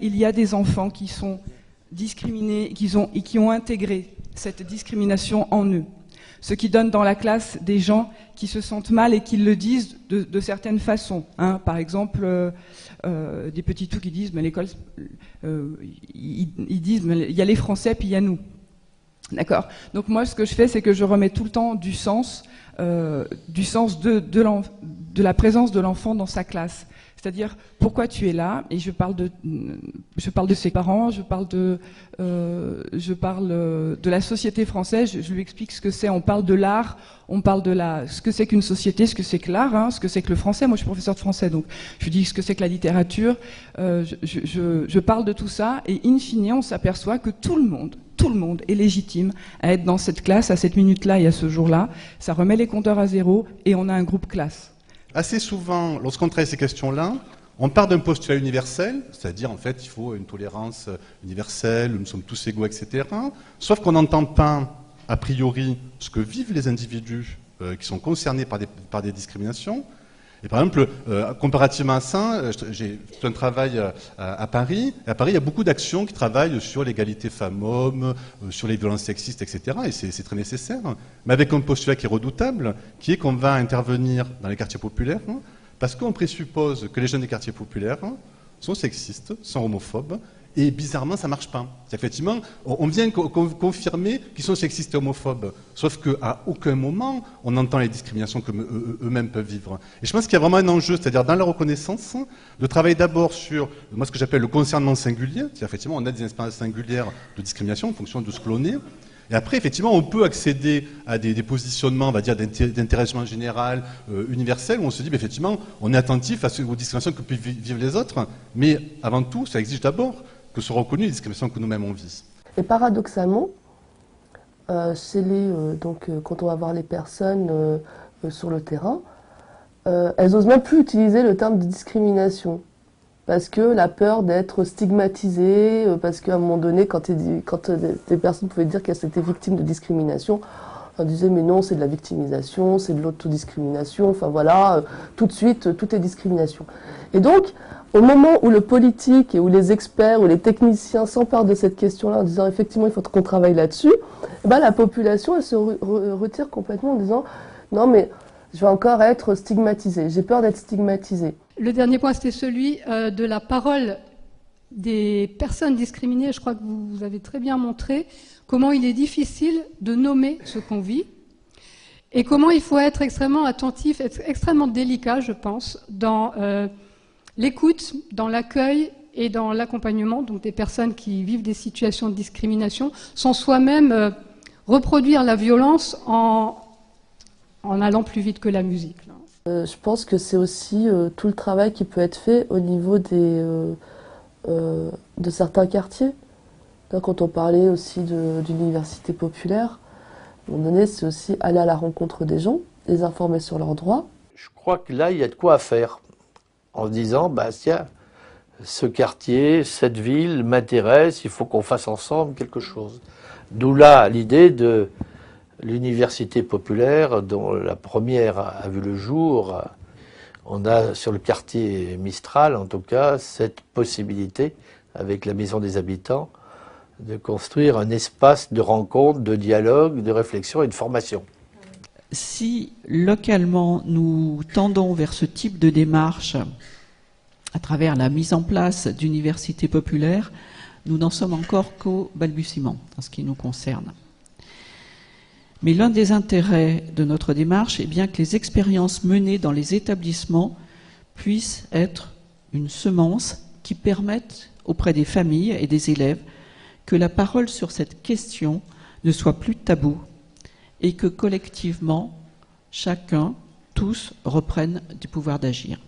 Il y a des enfants qui sont discriminés, qui ont intégré cette discrimination en eux. Ce qui donne dans la classe des gens qui se sentent mal et qui le disent de certaines façons. Hein. Par exemple, des petits tout qui disent, mais l'école, ils disent, mais il y a les Français puis il y a nous. D'accord. Donc moi, ce que je fais, c'est que je remets tout le temps du sens de la présence de l'enfant dans sa classe. C'est-à-dire, pourquoi tu es là? Et je parle de ses parents, je parle de la société française, je lui explique ce que c'est. On parle de l'art, on parle de ce que c'est qu'une société, ce que c'est que l'art, hein, ce que c'est que le français. Moi, je suis professeur de français, donc je lui dis ce que c'est que la littérature. Je parle de tout ça, et in fine, on s'aperçoit que tout le monde est légitime à être dans cette classe, à cette minute-là et à ce jour-là. Ça remet les compteurs à zéro, et on a un groupe classe. Assez souvent, lorsqu'on traite ces questions-là, on part d'un postulat universel, c'est-à-dire en fait il faut une tolérance universelle, nous sommes tous égaux, etc. Sauf qu'on n'entend pas a priori ce que vivent les individus qui sont concernés par des discriminations. Et par exemple, comparativement à ça, j'ai fait un travail à Paris. Et à Paris, il y a beaucoup d'actions qui travaillent sur l'égalité femmes-hommes, sur les violences sexistes, etc. Et c'est très nécessaire. Mais avec un postulat qui est redoutable, qui est qu'on va intervenir dans les quartiers populaires, hein, parce qu'on présuppose que les jeunes des quartiers populaires sont sexistes, sont homophobes, et bizarrement, ça ne marche pas. Effectivement, on vient confirmer qu'ils sont sexistes et homophobes, sauf qu'à aucun moment, on entend les discriminations qu'eux-mêmes peuvent vivre. Et je pense qu'il y a vraiment un enjeu, c'est-à-dire dans la reconnaissance, de travailler d'abord sur moi, ce que j'appelle le concernement singulier, c'est-à-dire effectivement, on a des expériences singulières de discrimination en fonction de ce que l'on est. Et après, effectivement, on peut accéder à des positionnements, on va dire, d'intéressement général, universel, où on se dit, effectivement, on est attentif aux discriminations que peuvent vivre les autres, mais avant tout, ça exige d'abord que soient reconnues les discriminations que nous-mêmes on vit. Et paradoxalement, quand on va voir les personnes sur le terrain, elles n'osent même plus utiliser le terme de discrimination. Parce que la peur d'être stigmatisée, parce qu'à un moment donné, quand des personnes pouvaient dire qu'elles étaient victimes de discrimination, on disait mais non, c'est de la victimisation, c'est de l'autodiscrimination, enfin voilà, tout de suite, tout est discrimination. Et donc, au moment où le politique et où les experts ou les techniciens s'emparent de cette question-là en disant effectivement il faut qu'on travaille là-dessus, la population elle se retire complètement en disant non mais je vais encore être stigmatisée, j'ai peur d'être stigmatisée. Le dernier point c'était celui de la parole des personnes discriminées. Je crois que vous avez très bien montré comment il est difficile de nommer ce qu'on vit et comment il faut être extrêmement attentif, être extrêmement délicat je pense dans l'écoute, dans l'accueil et dans l'accompagnement donc des personnes qui vivent des situations de discrimination, sans soi-même reproduire la violence en allant plus vite que la musique. Je pense que c'est aussi tout le travail qui peut être fait au niveau de certains quartiers. Quand on parlait aussi d'université populaire, à un moment donné, c'est aussi aller à la rencontre des gens, les informer sur leurs droits. Je crois que là, il y a de quoi faire. En se disant, tiens, ce quartier, cette ville m'intéresse, il faut qu'on fasse ensemble quelque chose. D'où là l'idée de l'université populaire, dont la première a vu le jour. On a sur le quartier Mistral, en tout cas, cette possibilité, avec la Maison des Habitants, de construire un espace de rencontre, de dialogue, de réflexion et de formation. Si localement nous tendons vers ce type de démarche à travers la mise en place d'universités populaires, nous n'en sommes encore qu'au balbutiement en ce qui nous concerne. Mais l'un des intérêts de notre démarche est bien que les expériences menées dans les établissements puissent être une semence qui permette auprès des familles et des élèves que la parole sur cette question ne soit plus taboue et que collectivement, chacun, tous reprennent du pouvoir d'agir.